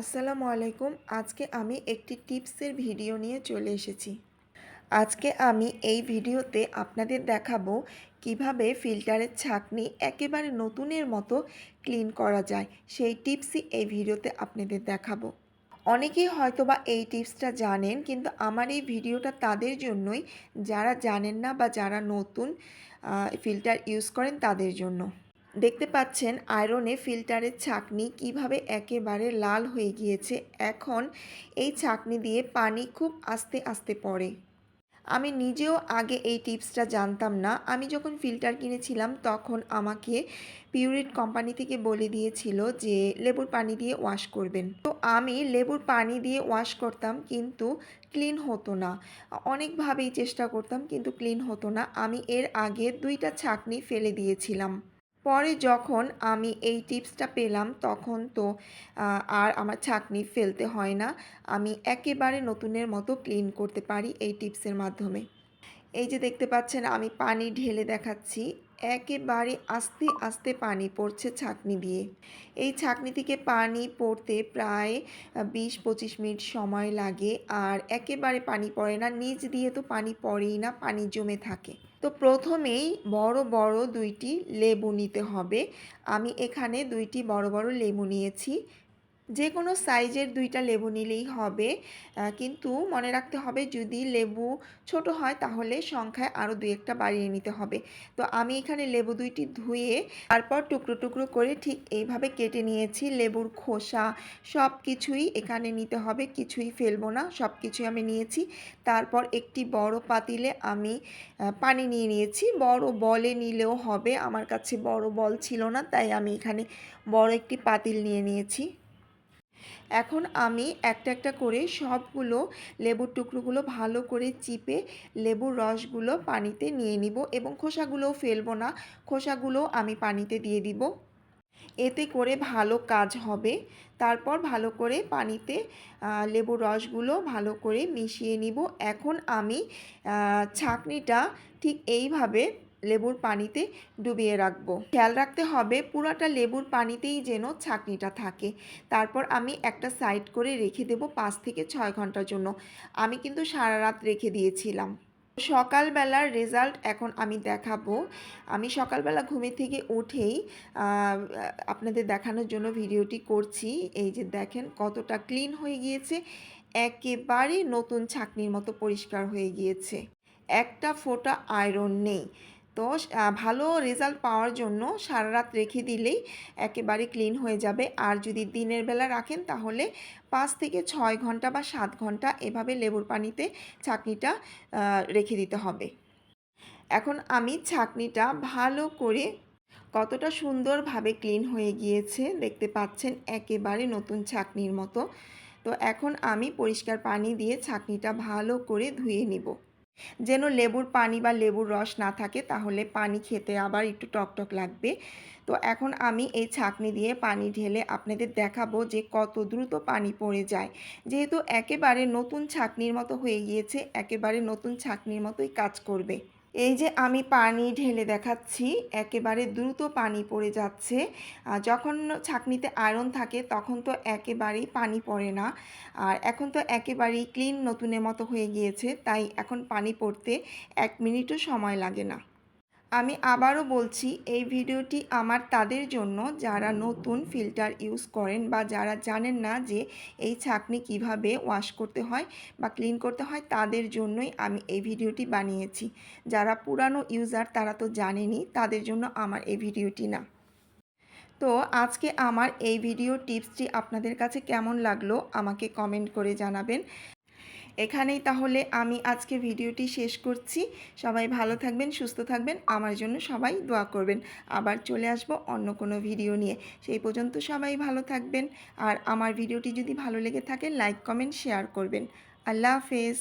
আসসালামু আলাইকুম। আজকে আমি একটি টিপসের ভিডিও নিয়ে চলে এসেছি। আজকে আমি এই ভিডিওতে আপনাদের দেখাবো কিভাবে ফিল্টারের ছাঁকনি একেবারে নতুনের মতো ক্লিন করা যায়। সেই টিপসই এই ভিডিওতে আপনাদের দেখাবো। অনেকেই হয়তোবা এই টিপসটা জানেন, কিন্তু আমার এই ভিডিওটা তাদের জন্যই যারা জানেন না বা যারা নতুন ফিল্টার ইউজ করেন তাদের জন্য। দেখতে পাচ্ছেন আয়রনে ফিল্টারের ছাঁকনি কিভাবে একেবারে লাল হয়ে গিয়েছে। এখন এই ছাঁকনি দিয়ে পানি খুব আস্তে আস্তে পড়ে। আমি নিজেও আগে এই টিপসটা জানতাম না। আমি যখন ফিল্টার কিনেছিলাম তখন আমাকে পিউরিট কোম্পানি থেকে বলে দিয়েছিল যে লেবুর পানি দিয়ে ওয়াশ করবেন। তো আমি লেবুর পানি দিয়ে ওয়াশ করতাম, কিন্তু ক্লিন হতো না। অনেকভাবেই চেষ্টা করতাম, কিন্তু ক্লিন হতো না। আমি এর আগে 2টা ছাঁকনি ফেলে দিয়েছিলাম। পরে যখন আমি এই টিপসটা পেলাম তখন তো আর আমার ছাঁকনি ফেলতে হয় না। আমি একেবারে নতুনের মতো ক্লিন করতে পারি এই টিপসের মাধ্যমে। এই যে দেখতে পাচ্ছেন আমি পানি ঢেলে দেখাচ্ছি। একেবারে আস্তে আস্তে পানি পড়ছে ছাঁকনি দিয়ে। এই ছাঁকনি থেকে পানি পড়তে প্রায় 20-25 মিনিট সময় লাগে। আর একেবারে পানি পড়ে না, নিচ দিয়ে তো পানি পড়েই না, পানি জমে থাকে। তো প্রথমেই বড় বড় 2টি লেবু নিতে হবে। আমি এখানে 2টি বড় বড় লেবু নিয়েছি। যে কোনো সাইজের 2টা লেবু নিলেই হবে, কিন্তু মনে রাখতে হবে যদি লেবু ছোট হয় তাহলে সংখ্যায় আরও 2-1টা বাড়িয়ে নিতে হবে। তো আমি এখানে লেবু 2টি ধুয়ে তারপর টুকরো টুকরো করে ঠিক এইভাবে কেটে নিয়েছি। লেবুর খোসা সব কিছুই এখানে নিতে হবে, কিছুই ফেলবো না, সব কিছুই আমি নিয়েছি। তারপর একটি বড় পাতিলে আমি পানি নিয়ে নিয়েছি। বড় বলে নিলেও হবে, আমার কাছে বড় বল ছিল না, তাই আমি এখানে বড় একটি পাতিল নিয়ে নিয়েছি। এখন আমি একটা একটা করে সবগুলো লেবুর টুকরোগুলো ভালো করে চিপে লেবুর রসগুলো পানিতে নিয়ে নিব এবং খোসাগুলোও ফেলবো না, খোসাগুলোও আমি পানিতে দিয়ে দিব। এতে করে ভালো কাজ হবে। তারপর ভালো করে পানিতে লেবুর রসগুলো ভালো করে মিশিয়ে নিব। এখন আমি ছাঁকনিটা ঠিক এইভাবে লেবুর পানিতে ডুবিয়ে রাখবো। খেয়াল রাখতে হবে পুরাটা লেবুর পানিতেই যেন ছাঁকনিটা থাকে। তারপর আমি একটা সাইড করে রেখে দেব 5 থেকে 6 ঘন্টার জন্য। আমি কিন্তু সারা রাত রেখে দিয়েছিলাম। সকালবেলার রেজাল্ট এখন আমি দেখাবো। আমি সকালবেলা ঘুমে থেকে উঠেই আপনাদের দেখানোর জন্য ভিডিওটি করছি। এই যে দেখেন কতটা ক্লিন হয়ে গিয়েছে, একেবারে নতুন ছাঁকনির মতো পরিষ্কার হয়ে গিয়েছে, একটা ফোঁটা আয়রন নেই। তো ভালো রেজাল্ট পাওয়ার জন্য সারা রাত রেখে দিলেই একেবারে ক্লিন হয়ে যাবে। আর যদি দিনের বেলা রাখেন তাহলে 5 থেকে 6 ঘন্টা বা 7 ঘন্টা এভাবে লেবুর পানিতে ছাঁকনিটা রেখে দিতে হবে। এখন আমি ছাঁকনিটা ভালো করে কতটা সুন্দরভাবে ক্লিন হয়ে গিয়েছে দেখতে পাচ্ছেন, একেবারে নতুন ছাঁকনির মতো। তো এখন আমি পরিষ্কার পানি দিয়ে ছাঁকনিটা ভালো করে ধুয়ে নিব, যেন লেবুর পানি বা লেবুর রস না থাকে, তাহলে পানি খেতে আবার একটু টকটক লাগবে। তো এখন আমি এই ছাঁকনি দিয়ে পানি ঢেলে আপনাদের দেখাবো যে কত দ্রুত পানি পড়ে যায়। যেহেতু একেবারে নতুন ছাঁকনির মতো হয়ে গিয়েছে, একেবারে নতুন ছাঁকনির মতোই কাজ করবে। এই যে আমি পানি ঢেলে দেখাচ্ছি, একেবারে দ্রুত পানি পড়ে যাচ্ছে। যখন ছাঁকনিতে আয়রন থাকে তখন তো একেবারেই পানি পড়ে না, আর এখন তো একেবারেই ক্লিন নতুনের মতো হয়ে গিয়েছে, তাই এখন পানি পড়তে 1 মিনিটও সময় লাগে না। আমি আবারও বলছি, এই ভিডিওটি আমার তাদের জন্য যারা নতুন ফিল্টার ইউজ করেন বা যারা জানেন না যে এই ছাঁকনি কিভাবে ওয়াশ করতে হয় বা ক্লিন করতে হয়, তাদের জন্যই আমি এই ভিডিওটি বানিয়েছি। যারা পুরানো ইউজার তারা তো জানেনই, তাদের জন্য আমার এই ভিডিওটি না। তো আজকে আমার এই ভিডিও টিপসটি আপনাদের কাছে কেমন লাগলো আমাকে কমেন্ট করে জানাবেন। এখানেই তাহলে আমি আজকে ভিডিওটি শেষ করছি। সবাই ভালো থাকবেন, সুস্থ থাকবেন, আমার জন্য সবাই দোয়া করবেন। আবার চলে আসব অন্য কোনো ভিডিও নিয়ে। সেই পর্যন্ত সবাই ভালো থাকবেন। আর আমার ভিডিওটি যদি ভালো লেগে থাকে লাইক, কমেন্ট, শেয়ার করবেন। আল্লাহ হাফেজ।